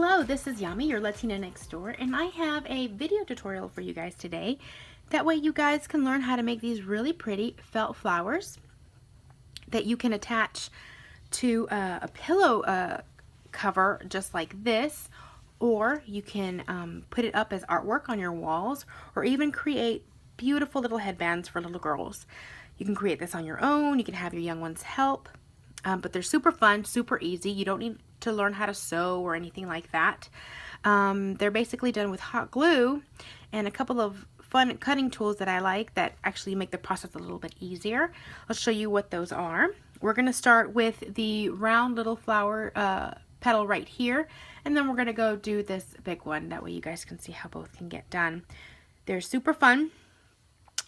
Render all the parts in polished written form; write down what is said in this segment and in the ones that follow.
Hello, this is Yami, your Latina next door, and I have a video tutorial for you guys today. That way you guys can learn how to make these really pretty felt flowers that you can attach to a pillow cover just like this, or you can put it up as artwork on your walls, or even create beautiful little headbands for little girls. You can create this on your own, you can have your young ones help, but they're super fun, super easy. You don't need to learn how to sew or anything like that. They're basically done with hot glue and a couple of fun cutting tools that I like that actually make the process a little bit easier. I'll show you what those are. We're going to start with the round little flower petal right here, and then we're going to go do this big one. That way you guys can see how both can get done. They're super fun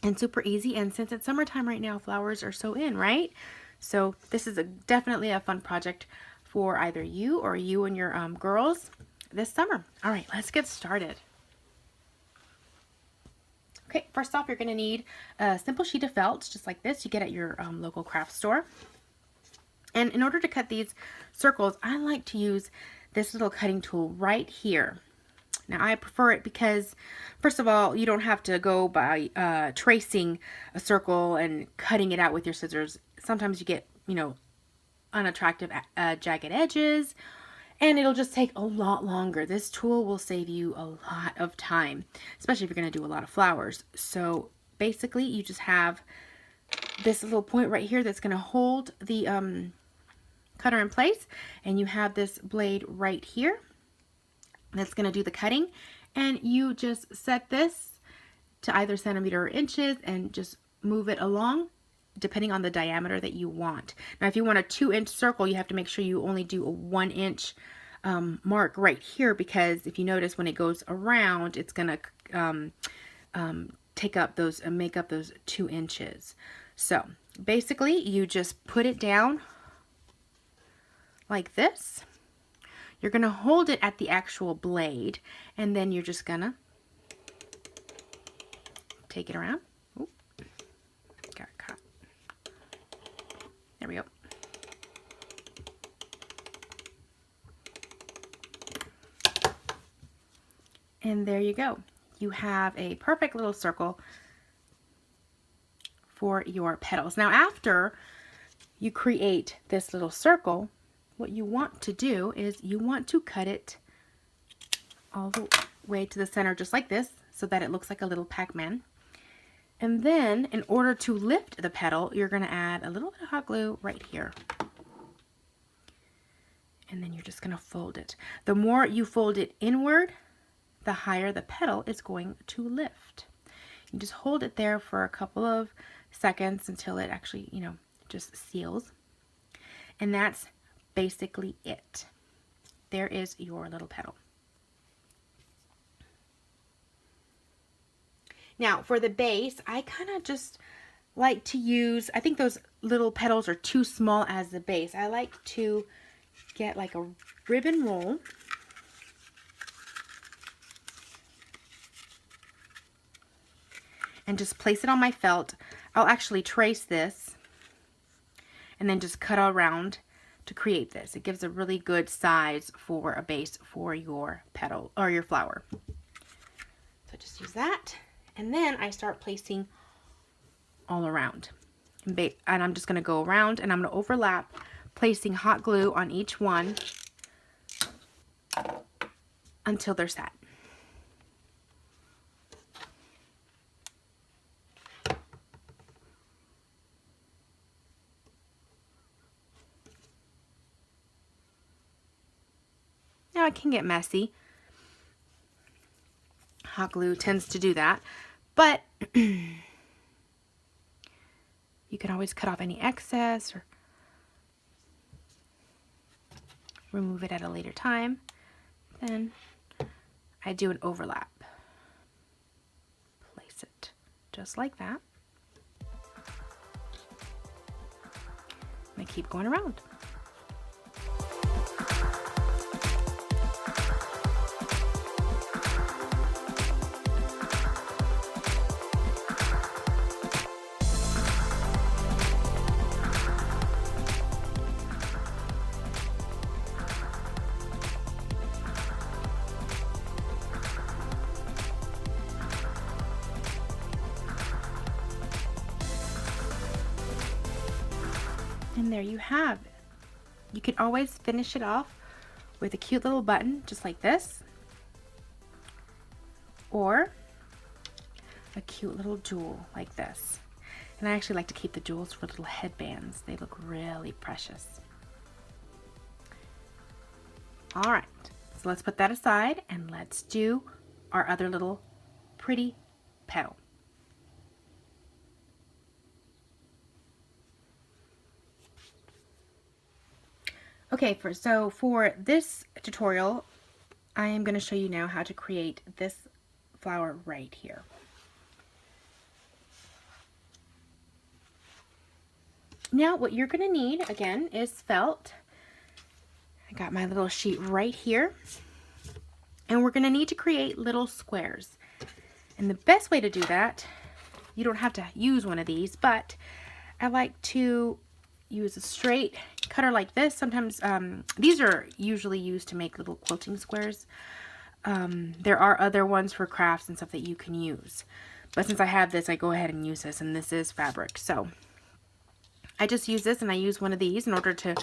and super easy, and since it's summertime right now, flowers are so in, right? So this is definitely a fun project for either you or you and your girls this summer. All right, let's get started. Okay, first off, you're going to need a simple sheet of felt, just like this you get at your local craft store. And in order to cut these circles, I like to use this little cutting tool right here. Now, I prefer it because, first of all, you don't have to go by tracing a circle and cutting it out with your scissors. Sometimes you get, unattractive jagged edges, and it'll just take a lot longer. This tool will save you a lot of time, especially if you're going to do a lot of flowers. So basically you just have this little point right here that's going to hold the cutter in place, and you have this blade right here that's going to do the cutting, and you just set this to either centimeter or inches and just move it along depending on the diameter that you want. Now, if you want a 2-inch circle, you have to make sure you only do a 1-inch mark right here, because if you notice when it goes around, it's gonna take up those and make up those 2 inches. So basically you just put it down like this. You're gonna hold it at the actual blade, and then you're just gonna take it around. Ooh, got caught. There we go. And there you go. You have a perfect little circle for your petals. Now, after you create this little circle, what you want to do is you want to cut it all the way to the center just like this, so that it looks like a little Pac-Man. And then in order to lift the petal, you're going to add a little bit of hot glue right here. And then you're just going to fold it. The more you fold it inward, the higher the petal is going to lift. You just hold it there for a couple of seconds until it actually, just seals. And that's basically it. There is your little petal. Now, for the base, I kind of just like to use, I think those little petals are too small as the base. I like to get like a ribbon roll. And just place it on my felt. I'll actually trace this and then just cut around to create this. It gives a really good size for a base for your petal or your flower. So just use that. And then I start placing all around. And I'm just going to go around and I'm going to overlap, placing hot glue on each one until they're set. Now it can get messy. Hot glue tends to do that, but you can always cut off any excess or remove it at a later time. Then I do an overlap. Place it just like that. And I keep going around. And there you have it. You can always finish it off with a cute little button just like this, or a cute little jewel like this. And I actually like to keep the jewels for little headbands. They look really precious. All right, so let's put that aside and let's do our other little pretty petal. Okay, so for this tutorial, I am going to show you now how to create this flower right here. Now what you're going to need, again, is felt. I got my little sheet right here. And we're going to need to create little squares. And the best way to do that, you don't have to use one of these, but I like to use a straight cutter like this. Sometimes these are usually used to make little quilting squares. There are other ones for crafts and stuff that you can use. But since I have this, I go ahead and use this, and this is fabric. So I just use this, and I use one of these in order to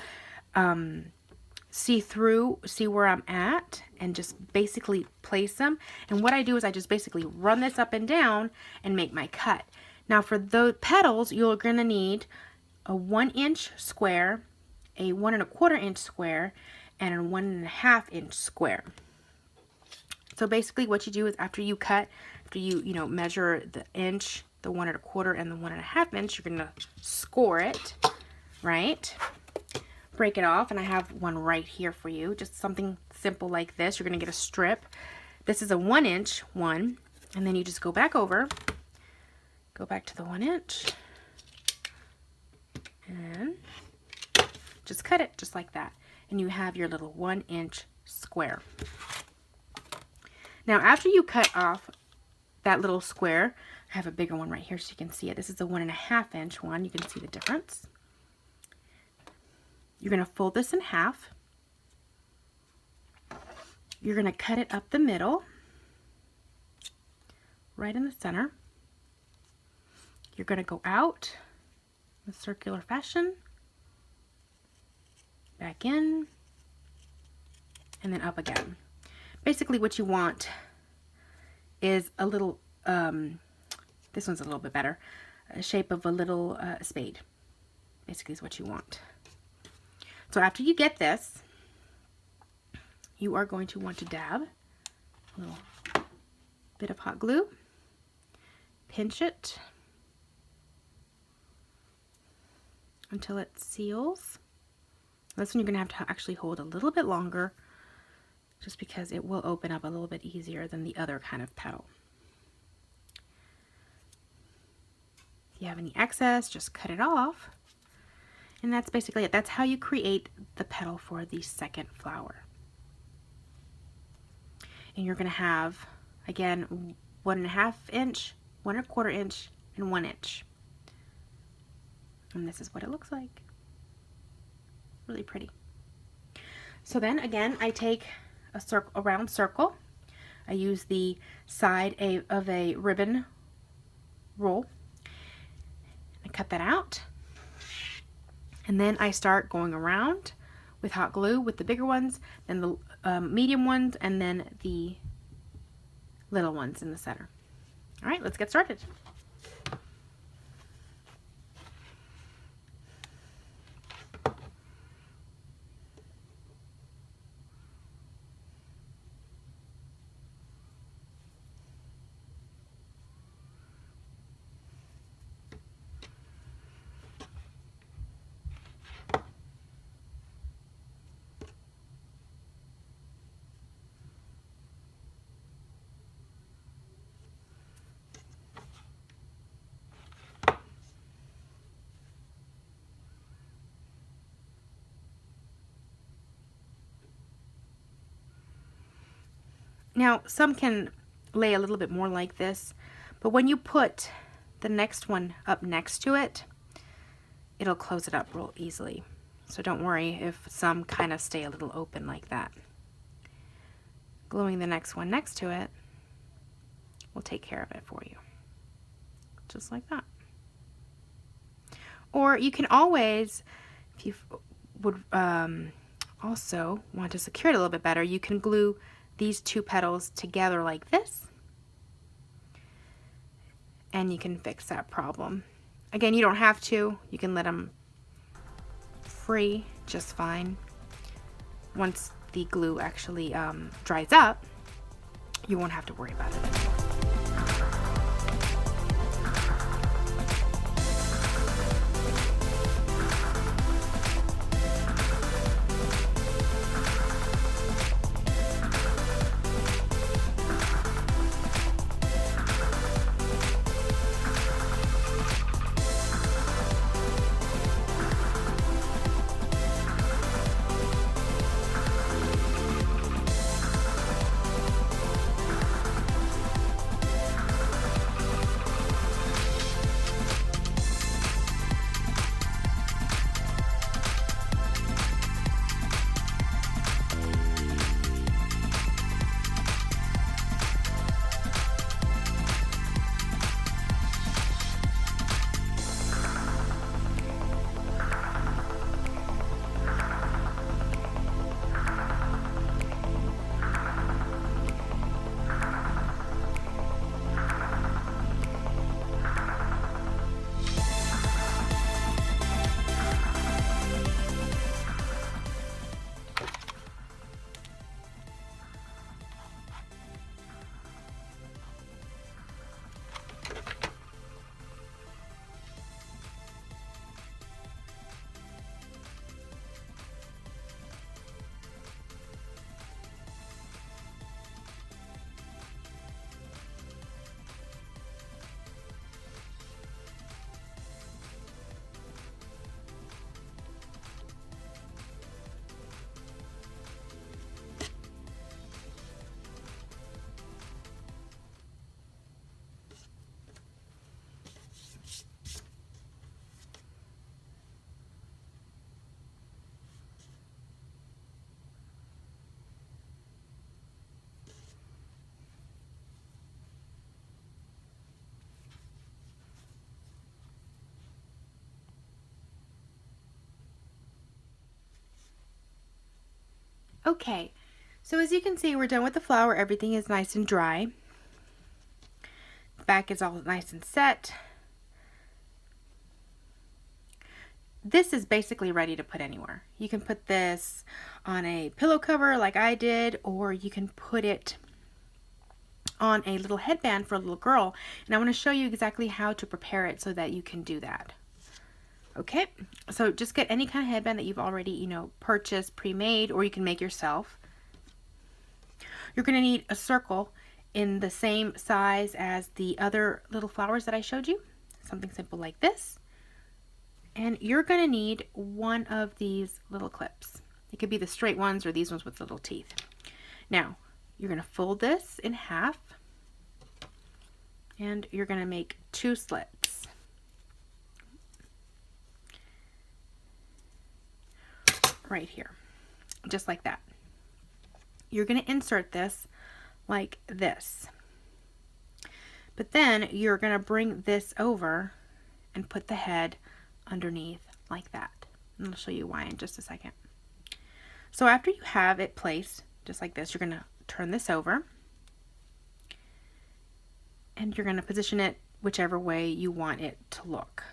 see where I'm at, and just basically place them. And what I do is I just basically run this up and down and make my cut. Now for the petals, you're going to need a 1-inch square, a 1 1/4 inch square, and a 1 1/2 inch square. So basically what you do is after you cut, after you measure the inch, the 1 1/4 and the 1 1/2 inch, you're going to score it, right? Break it off, and I have one right here for you. Just something simple like this. You're going to get a strip. This is a 1-inch one, and then you just go back over, go back to the 1 inch, and just cut it just like that. And you have your little 1-inch square. Now after you cut off that little square, I have a bigger one right here so you can see it. This is a 1 1/2 inch one. You can see the difference. You're going to fold this in half. You're going to cut it up the middle, right in the center. You're going to go out in a circular fashion, back in, and then up again. Basically what you want is a little, this one's a little bit better, a shape of a little spade. Basically is what you want. So after you get this, you are going to want to dab a little bit of hot glue, pinch it until it seals. This one you're going to have to actually hold a little bit longer, just because it will open up a little bit easier than the other kind of petal. If you have any excess, just cut it off. And that's basically it. That's how you create the petal for the second flower. And you're going to have, again, 1 1/2 inch, 1 1/4 inch, and 1 inch. And this is what it looks like. Really pretty. So then again, I take a round circle. I use the side of a ribbon roll. I cut that out. And then I start going around with hot glue with the bigger ones, then the medium ones, and then the little ones in the center. All right, let's get started. Now, some can lay a little bit more like this, but when you put the next one up next to it, it'll close it up real easily. So don't worry if some kind of stay a little open like that. Gluing the next one next to it will take care of it for you. Just like that. Or you can always If you would also want to secure it a little bit better, you can glue these two petals together like this, and you can fix that problem. Again, you don't have to. You can let them free just fine. Once the glue actually dries up, you won't have to worry about it anymore. Okay, so as you can see, we're done with the flower. Everything is nice and dry. The back is all nice and set. This is basically ready to put anywhere. You can put this on a pillow cover like I did, or you can put it on a little headband for a little girl. And I want to show you exactly how to prepare it so that you can do that. Okay, so just get any kind of headband that you've already, purchased pre-made, or you can make yourself. You're going to need a circle in the same size as the other little flowers that I showed you. Something simple like this. And you're going to need one of these little clips. It could be the straight ones or these ones with little teeth. Now, you're going to fold this in half, and you're going to make 2 slits. Right here, just like that. You're going to insert this like this, but then you're going to bring this over and put the head underneath like that. And I'll show you why in just a second. So after you have it placed just like this, you're going to turn this over, and you're going to position it whichever way you want it to look.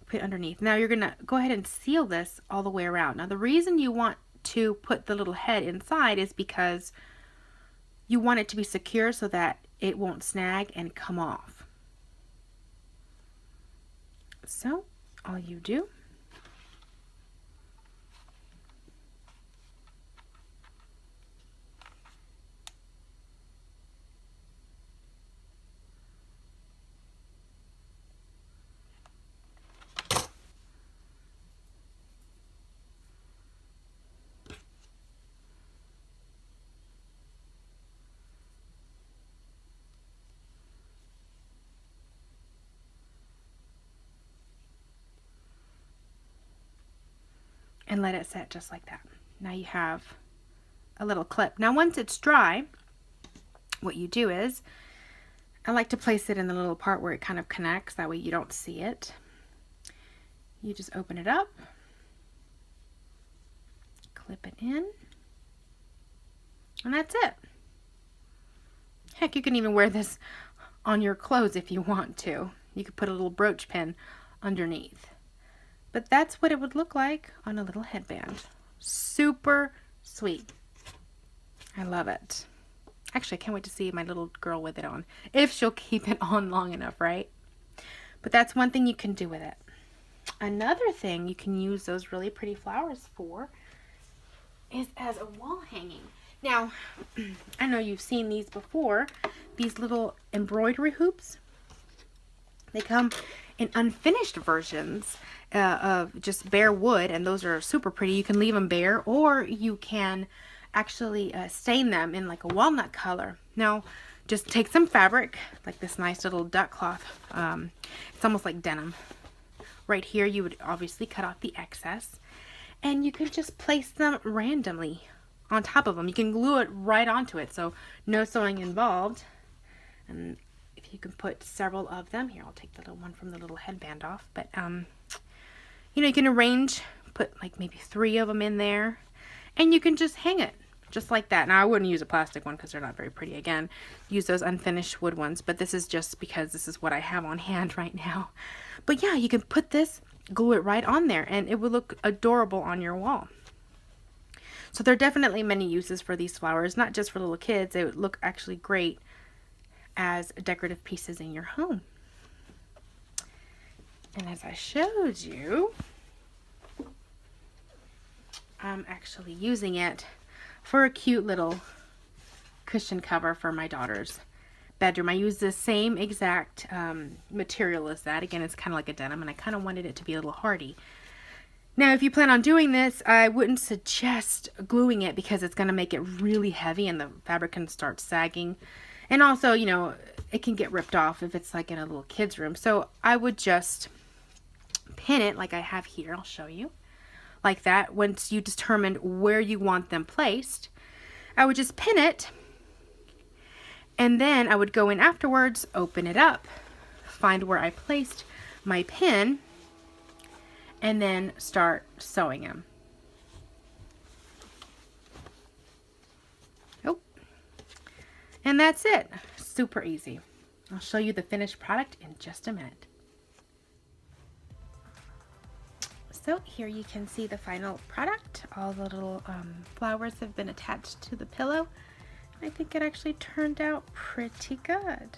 Put it underneath. Now you're going to go ahead and seal this all the way around. Now the reason you want to put the little head inside is because you want it to be secure so that it won't snag and come off. So all you do and let it set just like that. Now you have a little clip. Now once it's dry, what you do is I like to place it in the little part where it kind of connects, that way you don't see it. You just open it up, clip it in, and that's it. Heck, you can even wear this on your clothes if you want to. You could put a little brooch pin underneath. But that's what it would look like on a little headband. Super sweet. I love it. Actually, I can't wait to see my little girl with it on, if she'll keep it on long enough, right? But that's one thing you can do with it. Another thing you can use those really pretty flowers for is as a wall hanging. Now, I know you've seen these before, these little embroidery hoops. They come in unfinished versions of just bare wood, and those are super pretty. You can leave them bare, or you can actually stain them in like a walnut color. Now, just take some fabric, like this nice little duck cloth. It's almost like denim. Right here, you would obviously cut off the excess, and you can just place them randomly on top of them. You can glue it right onto it, so no sewing involved. And if you can put several of them, here, I'll take the little one from the little headband off, but you know, you can arrange, put like maybe 3 of them in there, and you can just hang it just like that. Now, I wouldn't use a plastic one because they're not very pretty. Again, use those unfinished wood ones, but this is just because this is what I have on hand right now. But yeah, you can put this, glue it right on there, and it will look adorable on your wall. So there are definitely many uses for these flowers, not just for little kids. They would look actually great as decorative pieces in your home. And as I showed you, I'm actually using it for a cute little cushion cover for my daughter's bedroom. I use the same exact material as that. Again, it's kind of like a denim, and I kind of wanted it to be a little hardy. Now, if you plan on doing this, I wouldn't suggest gluing it because it's going to make it really heavy and the fabric can start sagging. And also, you know, it can get ripped off if it's like in a little kid's room. So I would just pin it like I have here. I'll show you. Like that. Once you determined where you want them placed, I would just pin it, and then I would go in afterwards, open it up, find where I placed my pin, and then start sewing them. Oh, and that's it. Super easy. I'll show you the finished product in just a minute. So here you can see the final product. All the little flowers have been attached to the pillow. I think it actually turned out pretty good.